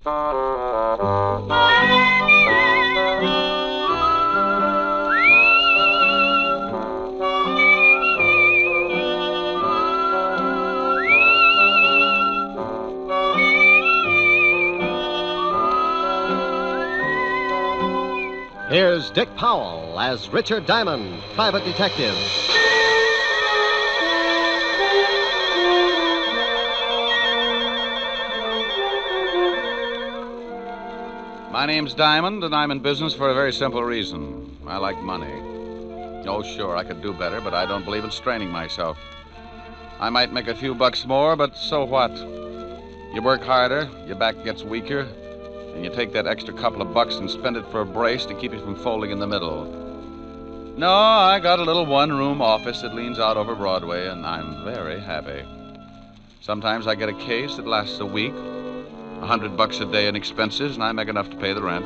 Here's Dick Powell as Richard Diamond, private detective. My name's Diamond, and I'm in business for a very simple reason. I like money. Oh, sure, I could do better, but I don't believe in straining myself. I might make a few bucks more, but so what? You work harder, your back gets weaker, and you take that extra couple of bucks and spend it for a brace to keep you from folding in the middle. No, I got a little one-room office that leans out over Broadway, and I'm very happy. Sometimes I get a case that lasts a week, $100 a day in expenses, and I make enough to pay the rent.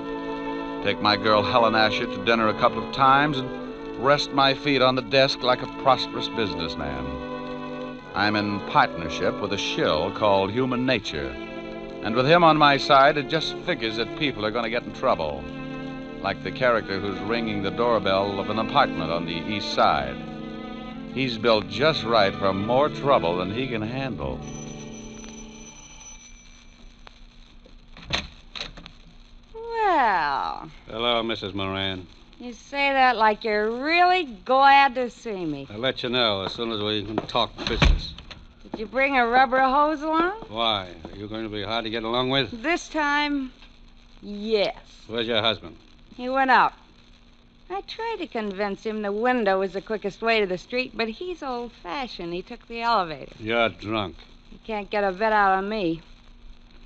Take my girl Helen Asher to dinner a couple of times and rest my feet on the desk like a prosperous businessman. I'm in partnership with a shill called Human Nature. And with him on my side, it just figures that people are going to get in trouble. Like the character who's ringing the doorbell of an apartment on the east side. He's built just right for more trouble than he can handle. Well. Hello, Mrs. Moran. You say that like you're really glad to see me. I'll let you know as soon as we can talk business. Did you bring a rubber hose along? Why? Are you going to be hard to get along with? This time, yes. Where's your husband? He went out. I tried to convince him the window was the quickest way to the street, but he's old-fashioned. He took the elevator. You're drunk. He can't get a bet out of me.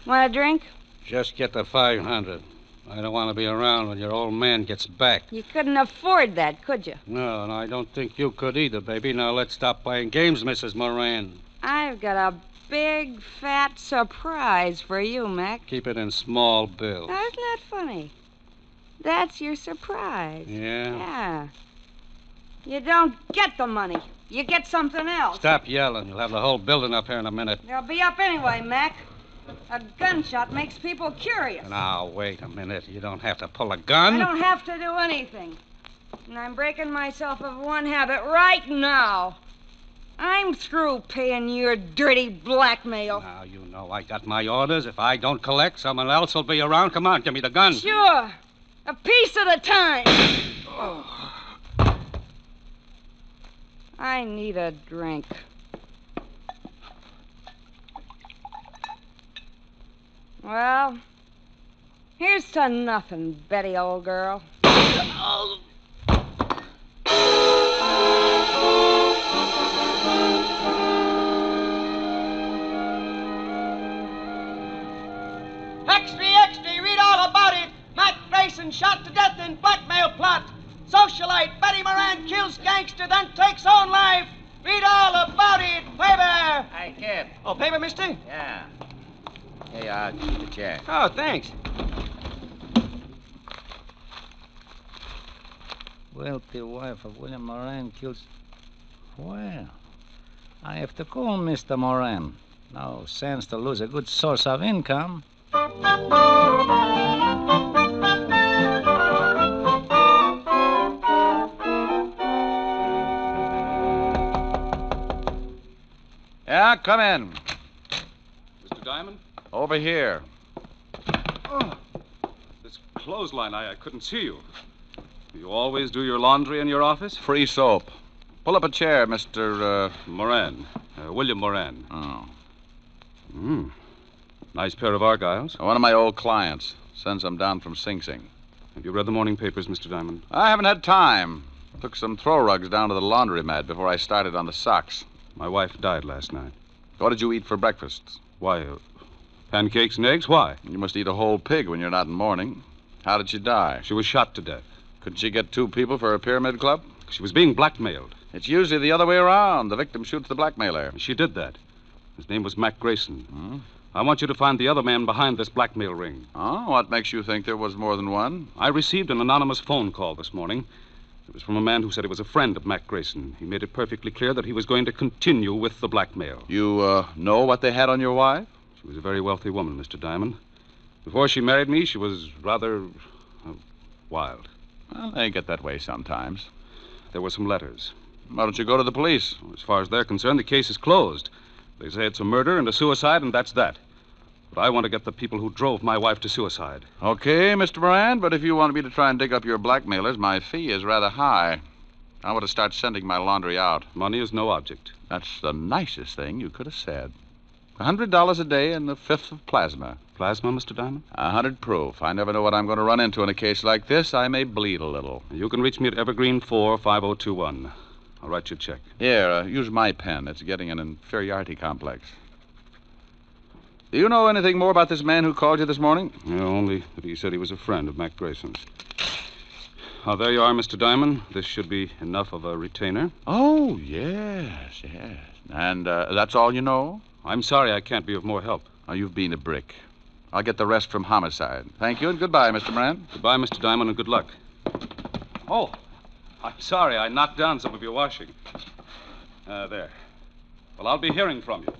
Want a drink? Just get the 500. I don't want to be around when your old man gets back. You couldn't afford that, could you? No, and I don't think you could either, baby. Now let's stop playing games, Mrs. Moran. I've got a big, fat surprise for you, Mac. Keep it in small bills. That's not funny. That's your surprise. Yeah? Yeah. You don't get the money. You get something else. Stop yelling. You'll have the whole building up here in a minute. They'll be up anyway, Mac. A gunshot makes people curious. Now, wait a minute. You don't have to pull a gun. I don't have to do anything. And I'm breaking myself of one habit right now. I'm through paying your dirty blackmail. Now, you know I got my orders. If I don't collect, someone else will be around. Come on, give me the gun. Sure. A piece at a time. Oh. I need a drink. Well, here's to nothing, Betty, old girl. Extra, read all about it. Mac Grayson shot to death in blackmail plot. Socialite Betty Moran kills gangster, then takes own life. Read all about it. Paper. Hey, kid. Oh, paper, mister? Yeah. Here you are. Keep the chair. Oh, thanks. Wealthy wife of William Moran kills... Well, I have to call Mr. Moran. No sense to lose a good source of income. Yeah, come in. Mr. Diamond? Over here. Oh, this clothesline, I couldn't see you. You always do your laundry in your office? Free soap. Pull up a chair, Mr. Moran. William Moran. Oh. Nice pair of Argyles. One of my old clients. Sends them down from Sing Sing. Have you read the morning papers, Mr. Diamond? I haven't had time. Took some throw rugs down to the laundromat before I started on the socks. My wife died last night. What did you eat for breakfast? Why, pancakes and eggs? Why? You must eat a whole pig when you're not in mourning. How did she die? She was shot to death. Couldn't she get 2 people for a pyramid club? She was being blackmailed. It's usually the other way around. The victim shoots the blackmailer. She did that. His name was Mac Grayson. Hmm? I want you to find the other man behind this blackmail ring. Oh, what makes you think there was more than one? I received an anonymous phone call this morning. It was from a man who said he was a friend of Mac Grayson. He made it perfectly clear that he was going to continue with the blackmail. You know what they had on your wife? She was a very wealthy woman, Mr. Diamond. It Before she married me, she was rather wild. Well, they get that way sometimes. There were some letters. Why don't you go to the police? As far as they're concerned, the case is closed. They say it's a murder and a suicide, and that's that. But I want to get the people who drove my wife to suicide. Okay, Mr. Moran, but if you want me to try and dig up your blackmailers, my fee is rather high. I want to start sending my laundry out. Money is no object. That's the nicest thing you could have said. $100 a day and a fifth of plasma. Plasma, Mr. Diamond? 100 proof. I never know what I'm going to run into in a case like this. I may bleed a little. You can reach me at Evergreen 45021. I'll write you a check. Here, use my pen. It's getting an inferiority complex. Do you know anything more about this man who called you this morning? Yeah, only that he said he was a friend of Mac Grayson's. There you are, Mr. Diamond. This should be enough of a retainer. Oh, yes. And that's all you know? I'm sorry I can't be of more help. Oh, you've been a brick. I'll get the rest from homicide. Thank you and goodbye, Mr. Moran. Goodbye, Mr. Diamond, and good luck. Oh, I'm sorry. I knocked down some of your washing. There. Well, I'll be hearing from you.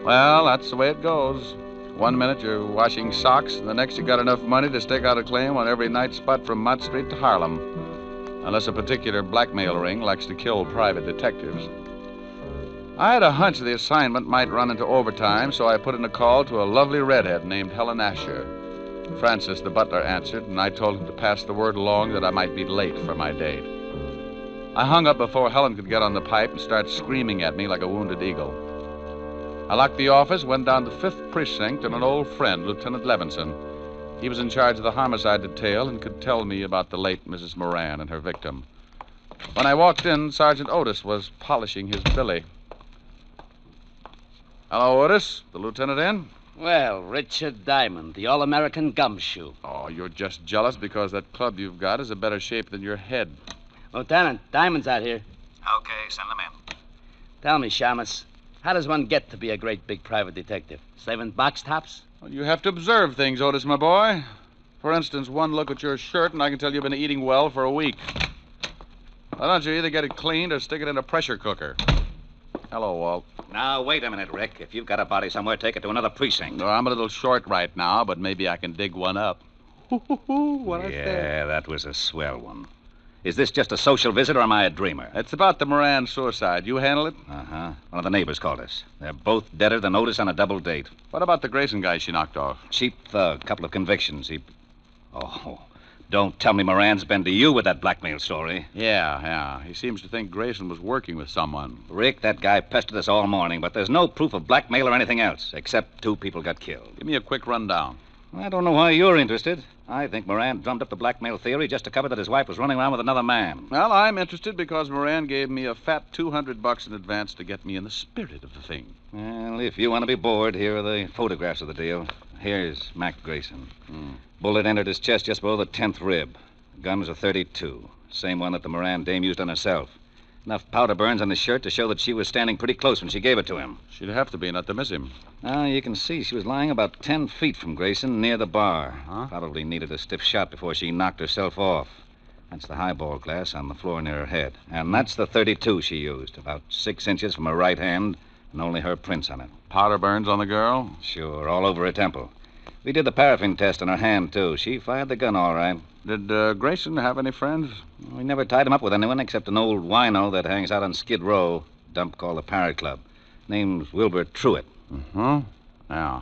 Well, that's the way it goes. 1 minute you're washing socks, and the next you got enough money to stake out a claim on every night spot from Mott Street to Harlem. Unless a particular blackmail ring likes to kill private detectives. I had a hunch the assignment might run into overtime, so I put in a call to a lovely redhead named Helen Asher. Francis, the butler, answered, and I told him to pass the word along that I might be late for my date. I hung up before Helen could get on the pipe and start screaming at me like a wounded eagle. I locked the office, went down to 5th Precinct, and an old friend, Lieutenant Levinson. He was in charge of the homicide detail and could tell me about the late Mrs. Moran and her victim. When I walked in, Sergeant Otis was polishing his billy. Hello, Otis. The lieutenant in? Well, Richard Diamond, the all-American gumshoe. Oh, you're just jealous because that club you've got is a better shape than your head. Lieutenant, Diamond's out here. Okay, send them in. Tell me, Shamus, how does one get to be a great big private detective? Slaving box tops? Well, you have to observe things, Otis, my boy. For instance, one look at your shirt, and I can tell you've been eating well for a week. Why don't you either get it cleaned or stick it in a pressure cooker? Hello, Walt. Now, wait a minute, Rick. If you've got a body somewhere, take it to another precinct. No, I'm a little short right now, but maybe I can dig one up. What I said. Yeah, that was a swell one. Is this just a social visit, or am I a dreamer? It's about the Moran suicide. You handle it? Uh-huh. One of the neighbors called us. They're both deader than Otis on a double date. What about the Grayson guy she knocked off? Cheap thug, couple of convictions. Oh, don't tell me Moran's been to you with that blackmail story. Yeah. He seems to think Grayson was working with someone. Rick, that guy pestered us all morning, but there's no proof of blackmail or anything else, except 2 people got killed. Give me a quick rundown. I don't know why you're interested. I think Moran drummed up the blackmail theory just to cover that his wife was running around with another man. Well, I'm interested because Moran gave me a fat $200 in advance to get me in the spirit of the thing. Well, if you want to be bored, here are the photographs of the deal. Here's Mac Grayson. Bullet entered his chest just below the 10th rib. The gun was a .32. Same one that the Moran dame used on herself. Enough powder burns on the shirt to show that she was standing pretty close when she gave it to him. She'd have to be, not to miss him. Now, you can see she was lying about 10 feet from Grayson near the bar. Huh? Probably needed a stiff shot before she knocked herself off. That's the highball glass on the floor near her head. And that's the .32 she used, about 6 inches from her right hand, and only her prints on it. Powder burns on the girl? Sure, all over her temple. We did the paraffin test on her hand, too. She fired the gun all right. Did Grayson have any friends? We never tied him up with anyone except an old wino that hangs out on Skid Row, a dump called the Parrot Club. Name's Wilbur Truitt. Yeah.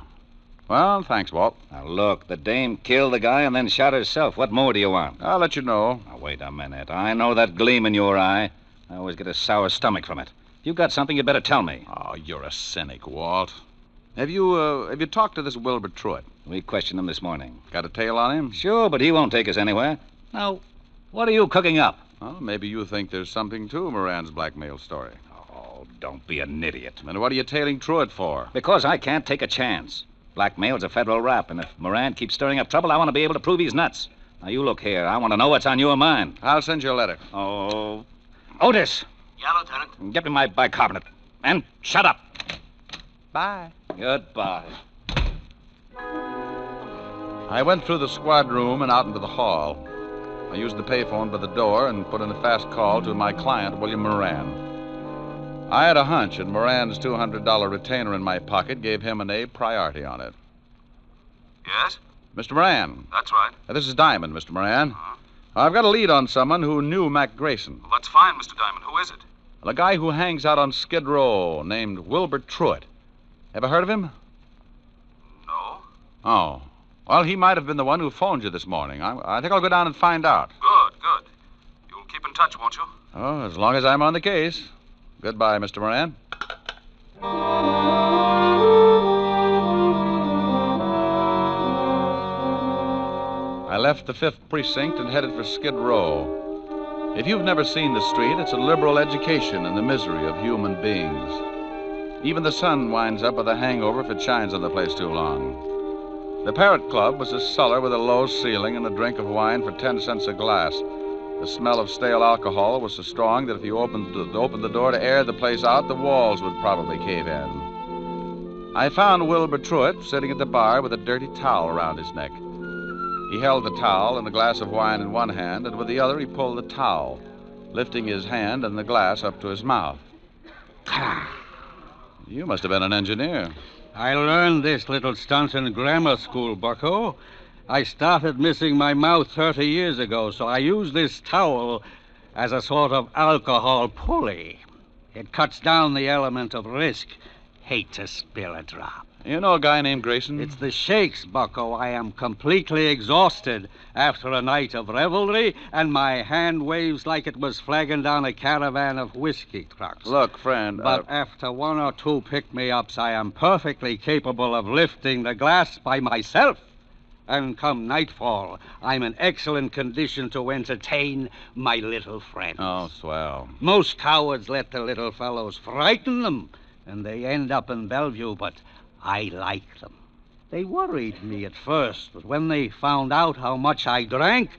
Well, thanks, Walt. Now, look, the dame killed the guy and then shot herself. What more do you want? I'll let you know. Now, wait a minute. I know that gleam in your eye. I always get a sour stomach from it. If you've got something, you'd better tell me. Oh, you're a cynic, Walt. Have you talked to this Wilbur Truitt? We questioned him this morning. Got a tail on him? Sure, but he won't take us anywhere. Now, what are you cooking up? Well, maybe you think there's something to Moran's blackmail story. Oh, don't be an idiot. And what are you tailing Truitt for? Because I can't take a chance. Blackmail's a federal rap, and if Moran keeps stirring up trouble, I want to be able to prove he's nuts. Now, you look here. I want to know what's on your mind. I'll send you a letter. Oh, Otis. Yeah, Lieutenant. Get me my bicarbonate. And shut up. Bye. Goodbye. I went through the squad room and out into the hall. I used the payphone by the door and put in a fast call to my client, William Moran. I had a hunch, and Moran's $200 retainer in my pocket gave him an A priority on it. Yes? Mr. Moran. That's right. This is Diamond, Mr. Moran. I've got a lead on someone who knew Mac Grayson. Well, that's fine, Mr. Diamond. Who is it? A guy who hangs out on Skid Row named Wilbur Truitt. Ever heard of him? No. Oh. Well, he might have been the one who phoned you this morning. I think I'll go down and find out. Good, good. You'll keep in touch, won't you? Oh, as long as I'm on the case. Goodbye, Mr. Moran. I left the 5th Precinct and headed for Skid Row. If you've never seen the street, it's a liberal education in the misery of human beings. Even the sun winds up with a hangover if it shines on the place too long. The Parrot Club was a cellar with a low ceiling and a drink of wine for 10 cents a glass. The smell of stale alcohol was so strong that if you opened the door to air the place out, the walls would probably cave in. I found Wilbur Truitt sitting at the bar with a dirty towel around his neck. He held the towel and a glass of wine in one hand, and with the other he pulled the towel, lifting his hand and the glass up to his mouth. You must have been an engineer. I learned this little stunt in grammar school, bucko. I started missing my mouth 30 years ago, so I use this towel as a sort of alcohol pulley. It cuts down the element of risk. Hate to spill a drop. You know a guy named Grayson? It's the shakes, bucko. I am completely exhausted after a night of revelry, and my hand waves like it was flagging down a caravan of whiskey trucks. Look, friend... But after 1 or 2 pick-me-ups, I am perfectly capable of lifting the glass by myself. And come nightfall, I'm in excellent condition to entertain my little friends. Oh, swell. Most cowards let the little fellows frighten them, and they end up in Bellevue, but I like them. They worried me at first, but when they found out how much I drank,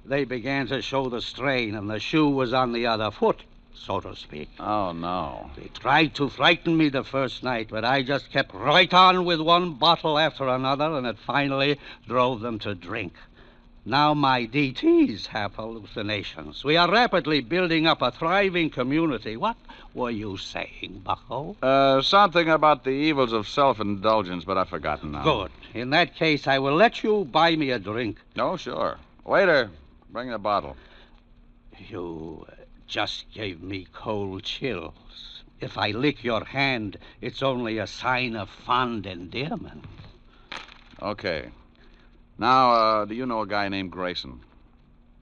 they began to show the strain, and the shoe was on the other foot, so to speak. Oh, no. They tried to frighten me the first night, but I just kept right on with one bottle after another, and it finally drove them to drink. Now my DTs have hallucinations. We are rapidly building up a thriving community. What were you saying, bucko? Something about the evils of self-indulgence, but I've forgotten now. Good. In that case, I will let you buy me a drink. Oh, sure. Waiter, bring the bottle. You just gave me cold chills. If I lick your hand, it's only a sign of fond endearment. Okay. Now, do you know a guy named Grayson?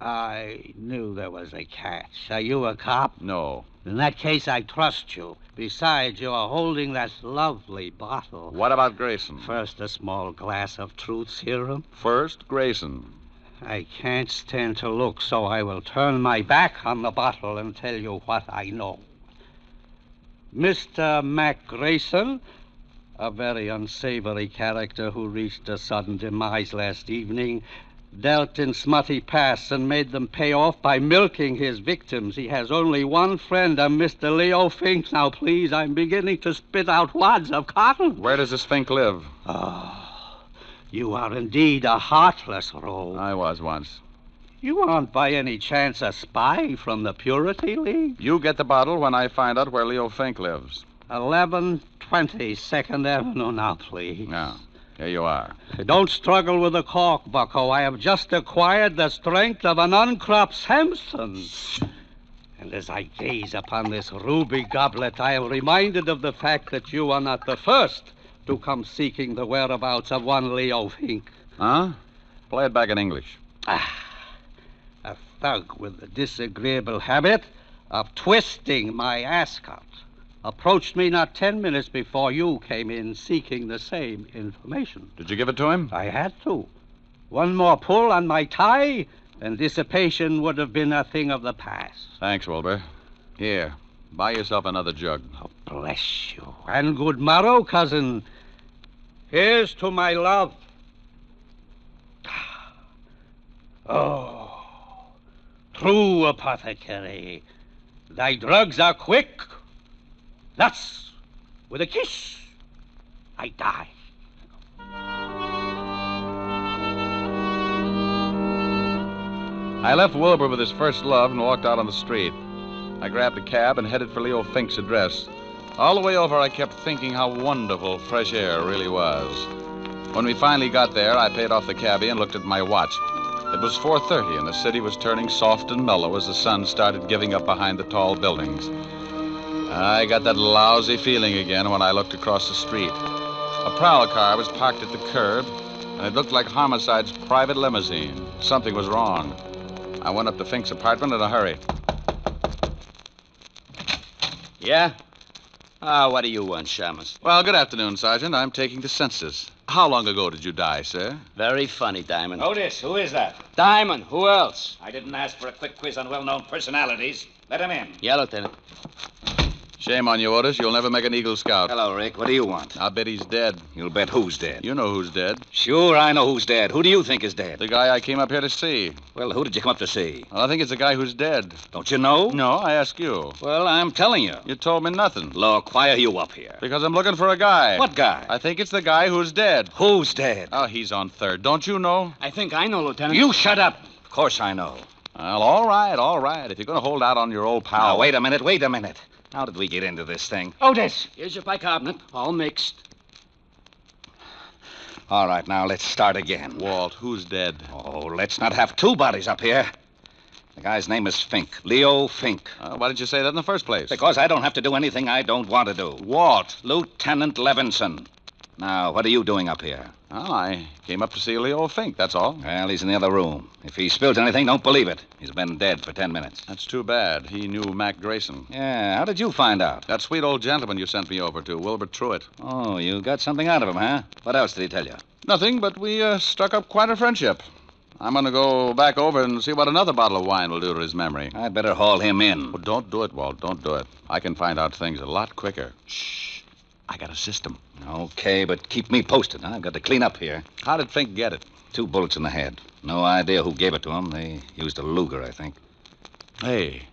I knew there was a catch. Are you a cop? No. In that case, I trust you. Besides, you are holding that lovely bottle. What about Grayson? First, a small glass of truth serum. First, Grayson. I can't stand to look, so I will turn my back on the bottle and tell you what I know. Mr. Mac Grayson, a very unsavory character who reached a sudden demise last evening, dealt in smutty pasts and made them pay off by milking his victims. He has only one friend, a Mr. Leo Fink. Now, please, I'm beginning to spit out wads of cotton. Where does this Fink live? Oh, you are indeed a heartless rogue. I was once. You aren't by any chance a spy from the Purity League? You get the bottle when I find out where Leo Fink lives. 1120 2nd Avenue now, please. Now, here you are. Don't struggle with the cork, bucko. I have just acquired the strength of an uncropped Samson. And as I gaze upon this ruby goblet, I am reminded of the fact that you are not the first to come seeking the whereabouts of one Leo Fink. Huh? Play it back in English. A thug with the disagreeable habit of twisting my ascot approached me not 10 minutes before you came in seeking the same information. Did you give it to him? I had to. One more pull on my tie, and dissipation would have been a thing of the past. Thanks, Wilbur. Here, buy yourself another jug. Oh, bless you. And good morrow, cousin. Here's to my love. Oh, true apothecary. Thy drugs are quick. Thus, with a kiss, I die. I left Wilbur with his first love and walked out on the street. I grabbed a cab and headed for Leo Fink's address. All the way over, I kept thinking how wonderful fresh air really was. When we finally got there, I paid off the cabbie and looked at my watch. It was 4:30, and the city was turning soft and mellow as the sun started giving up behind the tall buildings. I got that lousy feeling again when I looked across the street. A prowl car was parked at the curb, and it looked like Homicide's private limousine. Something was wrong. I went up to Fink's apartment in a hurry. Yeah? What do you want, Shamus? Well, good afternoon, Sergeant. I'm taking the census. How long ago did you die, sir? Very funny, Diamond. Otis, who is that? Diamond, who else? I didn't ask for a quick quiz on well-known personalities. Let him in. Yeah, Lieutenant. Shame on you, Otis. You'll never make an Eagle Scout. Hello, Rick. What do you want? I'll bet he's dead. You'll bet who's dead. You know who's dead. Sure, I know who's dead. Who do you think is dead? The guy I came up here to see. Well, who did you come up to see? Well, I think it's the guy who's dead. Don't you know? No, I ask you. Well, I'm telling you. You told me nothing. Look, why are you up here? Because I'm looking for a guy. What guy? I think it's the guy who's dead. Who's dead? Oh, he's on third. Don't you know? I think I know, Lieutenant. You shut up. Of course I know. Well, all right. If you're going to hold out on your old pal. Now, wait a minute. How did we get into this thing? Otis! Here's your bicarbonate, all mixed. All right, now let's start again. Walt, who's dead? Oh, let's not have two bodies up here. The guy's name is Fink. Leo Fink. Why did you say that in the first place? Because I don't have to do anything I don't want to do. Walt. Lieutenant Levinson. Now, what are you doing up here? Well, I came up to see Leo Fink, that's all. Well, he's in the other room. If he spills anything, don't believe it. He's been dead for 10 minutes. That's too bad. He knew Mac Grayson. Yeah, how did you find out? That sweet old gentleman you sent me over to, Wilbur Truitt. Oh, you got something out of him, huh? What else did he tell you? Nothing, but we struck up quite a friendship. I'm going to go back over and see what another bottle of wine will do to his memory. I'd better haul him in. Well, don't do it, Walt. Don't do it. I can find out things a lot quicker. Shh. I got a system. Okay, but keep me posted. I've got to clean up here. How did Fink get it? 2 bullets in the head. No idea who gave it to him. They used a Luger, I think. Hey,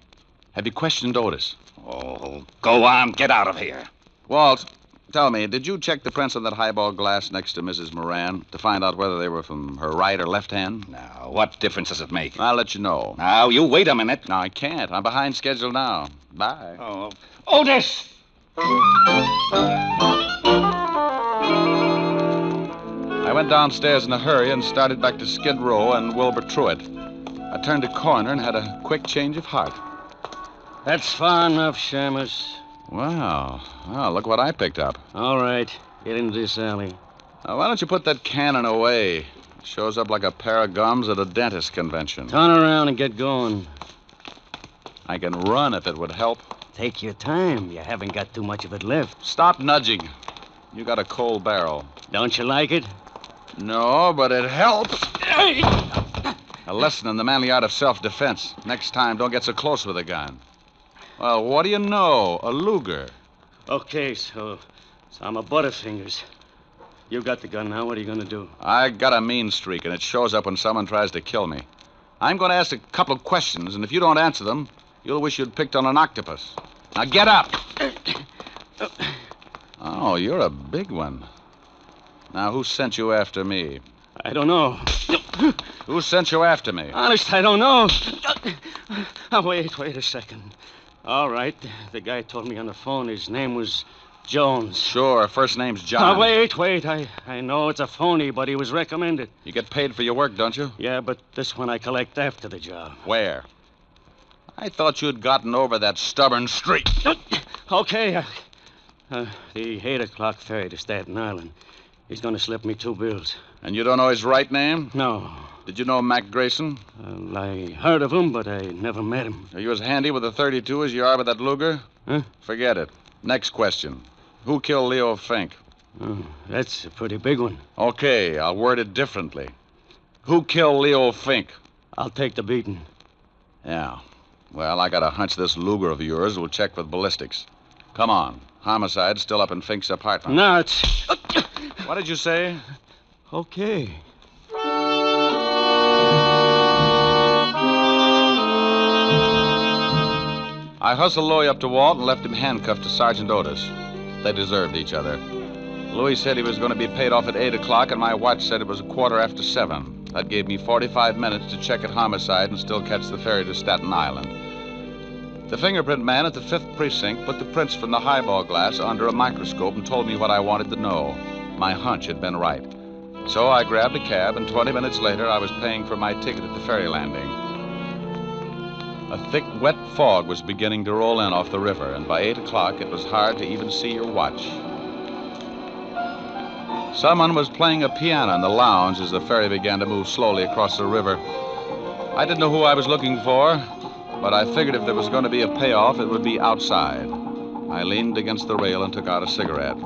have you questioned Otis? Oh, go on. Get out of here. Walt, tell me, did you check the prints on that highball glass next to Mrs. Moran to find out whether they were from her right or left hand? Now, what difference does it make? I'll let you know. Now, you wait a minute. No, I can't. I'm behind schedule now. Bye. Oh, Otis! I went downstairs in a hurry and started back to Skid Row and Wilbur Truitt. I turned a corner and had a quick change of heart. That's far enough, Shamus. Wow. Well, look what I picked up. All right. Get into this alley. Now, why don't you put that cannon away? It shows up like a pair of gums at a dentist convention. Turn around and get going. I can run if it would help. Take your time. You haven't got too much of it left. Stop nudging. You got a cold barrel. Don't you like it? No, but it helps. A lesson in the manly art of self-defense. Next time, don't get so close with a gun. Well, what do you know? A Luger. Okay, so I'm a Butterfingers. You got the gun now. What are you going to do? I got a mean streak, and it shows up when someone tries to kill me. I'm going to ask a couple of questions, and if you don't answer them, you'll wish you'd picked on an octopus. Now, get up. Oh, you're a big one. Now, who sent you after me? I don't know. Who sent you after me? Honest, I don't know. Oh, wait a second. All right. The guy told me on the phone his name was Jones. Sure, first name's John. Oh, wait. I know it's a phony, but he was recommended. You get paid for your work, don't you? Yeah, but this one I collect after the job. Where? I thought you'd gotten over that stubborn streak. Okay. The 8 o'clock ferry to Staten Island. He's going to slip me 2 bills. And you don't know his right name? No. Did you know Mac Grayson? I heard of him, but I never met him. Are you as handy with a .32 as you are with that Luger? Huh? Forget it. Next question. Who killed Leo Fink? Oh, that's a pretty big one. Okay, I'll word it differently. Who killed Leo Fink? I'll take the beating. Yeah. Well, I got a hunch this Luger of yours will check with ballistics. Come on. Homicide's still up in Fink's apartment. No, it's... What did you say? Okay. I hustled Louis up to Walt and left him handcuffed to Sergeant Otis. They deserved each other. Louis said he was going to be paid off at 8 o'clock, and my watch said it was 7:15. That gave me 45 minutes to check at Homicide and still catch the ferry to Staten Island. The fingerprint man at the 5th Precinct put the prints from the highball glass under a microscope and told me what I wanted to know. My hunch had been right. So I grabbed a cab, and 20 minutes later, I was paying for my ticket at the ferry landing. A thick, wet fog was beginning to roll in off the river, and by 8 o'clock, it was hard to even see your watch. Someone was playing a piano in the lounge as the ferry began to move slowly across the river. I didn't know who I was looking for, but I figured if there was going to be a payoff, it would be outside. I leaned against the rail and took out a cigarette.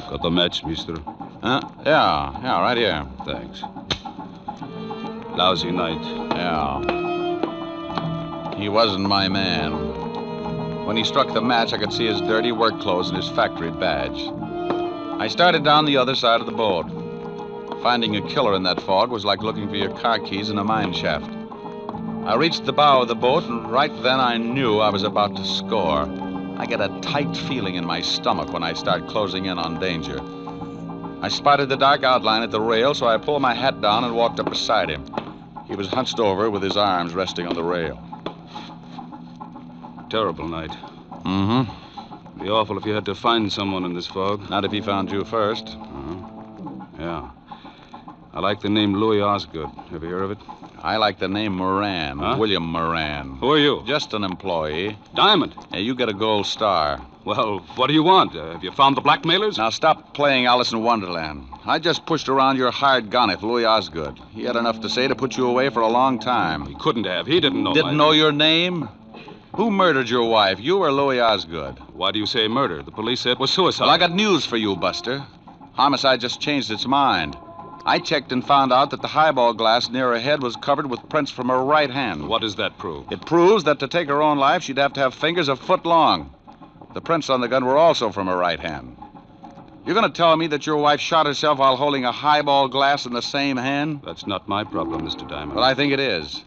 Got the match, mister? Huh? Yeah, right here. Thanks. Lousy night. Yeah. He wasn't my man. When he struck the match, I could see his dirty work clothes and his factory badge. I started down the other side of the boat. Finding a killer in that fog was like looking for your car keys in a mine shaft. I reached the bow of the boat, and right then I knew I was about to score. I get a tight feeling in my stomach when I start closing in on danger. I spotted the dark outline at the rail, so I pulled my hat down and walked up beside him. He was hunched over with his arms resting on the rail. Terrible night. Mm-hmm. Be awful if you had to find someone in this fog. Not if he found you first. Yeah. I like the name Louis Osgood. Have you heard of it? I like the name Moran. Huh? William Moran. Who are you? Just an employee. Diamond. Yeah, you get a gold star. Well, what do you want? Have you found the blackmailers? Now stop playing Alice in Wonderland. I just pushed around your hired gun at Louis Osgood. He had enough to say to put you away for a long time. He couldn't have. He didn't know. Didn't know your name? Who murdered your wife, you or Louis Osgood? Why do you say murder? The police said it was suicide. Well, I got news for you, Buster. Homicide just changed its mind. I checked and found out that the highball glass near her head was covered with prints from her right hand. What does that prove? It proves that to take her own life, she'd have to have fingers a foot long. The prints on the gun were also from her right hand. You're going to tell me that your wife shot herself while holding a highball glass in the same hand? That's not my problem, Mr. Diamond. Well, I think it is.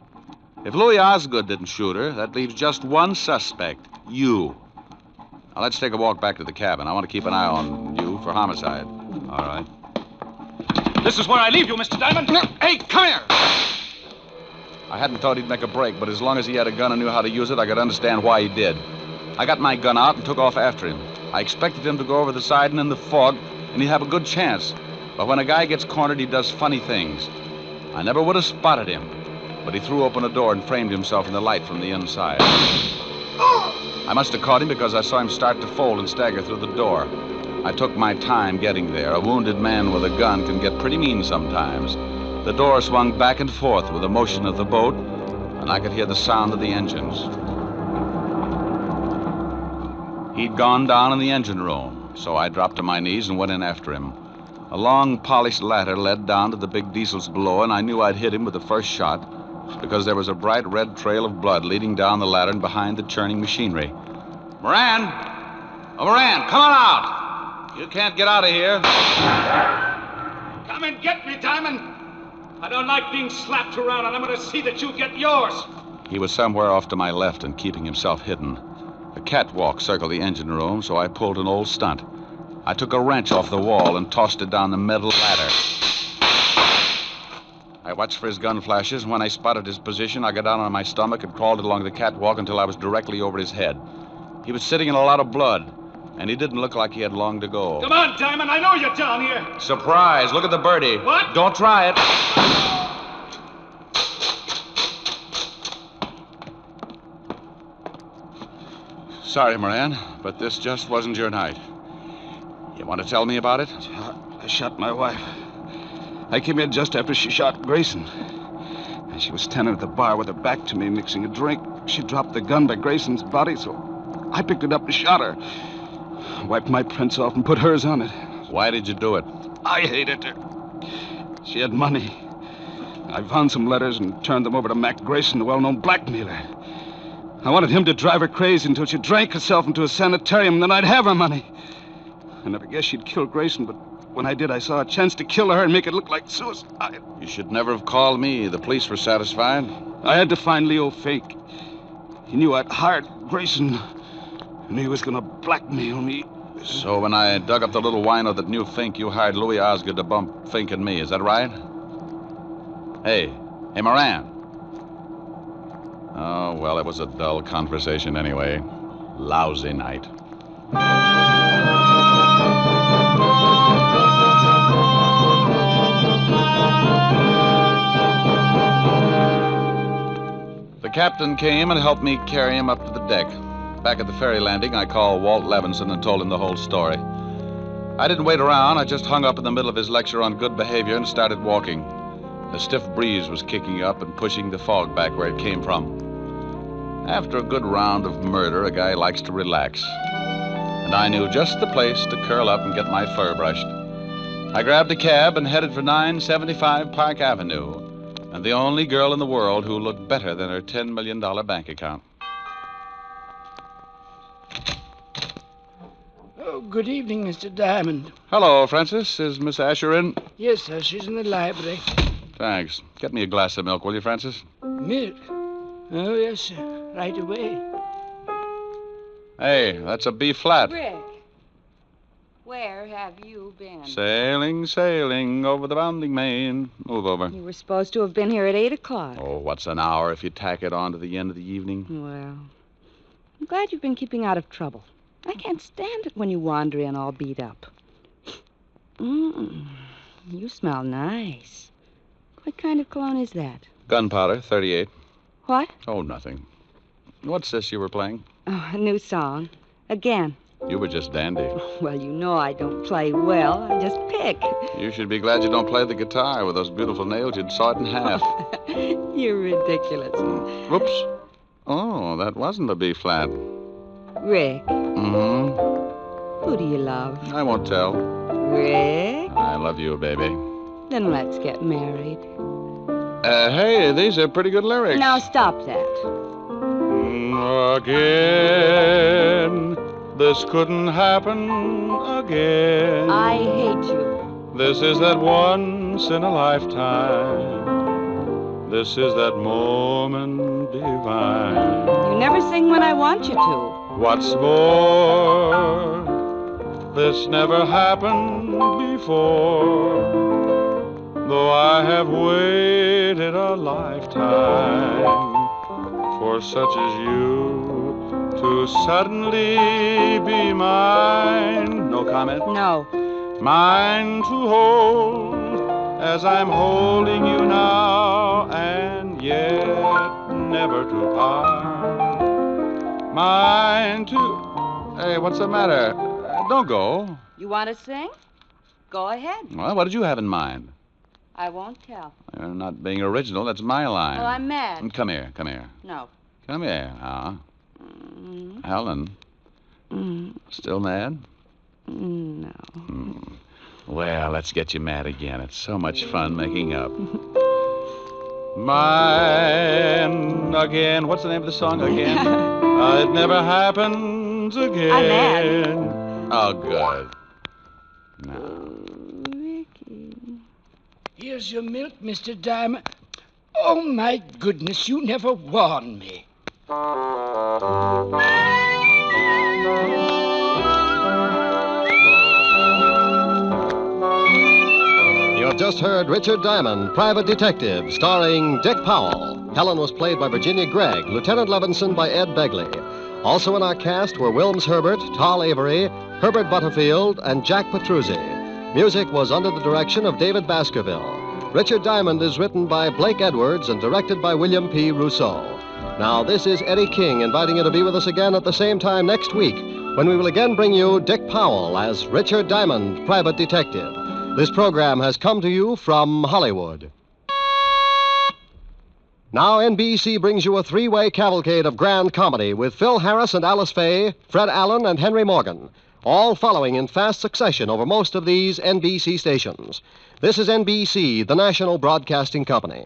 If Louis Osgood didn't shoot her, that leaves just one suspect, you. Now, let's take a walk back to the cabin. I want to keep an eye on you for homicide. All right. This is where I leave you, Mr. Diamond. Hey, come here! I hadn't thought he'd make a break, but as long as he had a gun and knew how to use it, I could understand why he did. I got my gun out and took off after him. I expected him to go over the side and in the fog, and he'd have a good chance. But when a guy gets cornered, he does funny things. I never would have spotted him, but he threw open a door and framed himself in the light from the inside. I must have caught him because I saw him start to fold and stagger through the door. I took my time getting there. A wounded man with a gun can get pretty mean sometimes. The door swung back and forth with the motion of the boat, and I could hear the sound of the engines. He'd gone down in the engine room, so I dropped to my knees and went in after him. A long, polished ladder led down to the big diesels below, and I knew I'd hit him with the first shot because there was a bright red trail of blood leading down the ladder and behind the churning machinery. Moran! Oh, Moran, come on out! You can't get out of here. Come and get me, Diamond. I don't like being slapped around, and I'm going to see that you get yours. He was somewhere off to my left and keeping himself hidden. A catwalk circled the engine room, so I pulled an old stunt. I took a wrench off the wall and tossed it down the metal ladder. I watched for his gun flashes, and when I spotted his position, I got down on my stomach and crawled along the catwalk until I was directly over his head. He was sitting in a lot of blood, and he didn't look like he had long to go. Come on, Diamond. I know you're down here. Surprise. Look at the birdie. What? Don't try it. Sorry, Moran, but this just wasn't your night. You want to tell me about it? I shot my wife. I came in just after she shot Grayson. And she was standing at the bar with her back to me, mixing a drink. She dropped the gun by Grayson's body, so I picked it up and shot her. Wiped my prints off and put hers on it. Why did you do it? I hated her. She had money. I found some letters and turned them over to Mac Grayson, the well-known blackmailer. I wanted him to drive her crazy until she drank herself into a sanitarium, and then I'd have her money. I never guessed she'd kill Grayson, but when I did, I saw a chance to kill her and make it look like suicide. You should never have called me. The police were satisfied. I had to find Leo Fink. He knew I'd hired Grayson, and he was going to blackmail me. So when I dug up the little wino that knew Fink, you hired Louis Osgood to bump Fink and me. Is that right? Hey, Moran. Oh, well, it was a dull conversation anyway. Lousy night. The captain came and helped me carry him up to the deck. Back at the ferry landing, I called Walt Levinson and told him the whole story. I didn't wait around. I just hung up in the middle of his lecture on good behavior and started walking. A stiff breeze was kicking up and pushing the fog back where it came from. After a good round of murder, a guy likes to relax. And I knew just the place to curl up and get my fur brushed. I grabbed a cab and headed for 975 Park Avenue, and the only girl in the world who looked better than her $10 million bank account. Oh, good evening, Mr. Diamond. Hello, Francis. Is Miss Asher in? Yes, sir. She's in the library. Thanks. Get me a glass of milk, will you, Francis? Milk? Oh, yes, sir. Right away. Hey, that's a B flat. Rick, where have you been? Sailing, sailing over the bounding main. Move over. You were supposed to have been here at 8 o'clock. Oh, what's an hour if you tack it on to the end of the evening? Well, I'm glad you've been keeping out of trouble. I can't stand it when you wander in all beat up. You smell nice. What kind of cologne is that? Gunpowder, 38. What? Oh, nothing. What's this you were playing? Oh, a new song. Again. You were just dandy. Well, you know I don't play well. I just pick. You should be glad you don't play the guitar. With those beautiful nails, you'd saw it in half. You're ridiculous. Whoops. Oh, that wasn't a B flat. Rick. Mm-hmm. Who do you love? I won't tell. Rick? I love you, baby. Then let's get married. Hey, these are pretty good lyrics. Now stop that. Again, this couldn't happen again. I hate you. This is that once in a lifetime. This is that moment divine. You never sing when I want you to. What's more, this never happened before. Though I have waited a lifetime for such as you to suddenly be mine. No comment? No. Mine to hold as I'm holding you now, and yet never to part. Mine to... Hey, what's the matter? Don't go. You want to sing? Go ahead. Well, what did you have in mind? I won't tell. You're not being original. That's my line. Well, I'm mad. Come here, come here. No. Come here, Helen. Still mad? No. Well, let's get you mad again. It's so much fun making up. Mine again. What's the name of the song again? It never happens again. I'm mad. Oh, good. No. Ricky. Here's your milk, Mr. Diamond. Oh, my goodness, you never warned me. You have just heard Richard Diamond, Private Detective, starring Dick Powell. Helen was played by Virginia Gregg, Lieutenant Levinson by Ed Begley. Also in our cast were Wilms Herbert, Tal Avery, Herbert Butterfield, and Jack Petruzzi. Music was under the direction of David Baskerville. Richard Diamond is written by Blake Edwards and directed by William P. Rousseau. Now, this is Eddie King inviting you to be with us again at the same time next week, when we will again bring you Dick Powell as Richard Diamond, Private Detective. This program has come to you from Hollywood. Now, NBC brings you a three-way cavalcade of grand comedy with Phil Harris and Alice Faye, Fred Allen and Henry Morgan, all following in fast succession over most of these NBC stations. This is NBC, the national broadcasting company.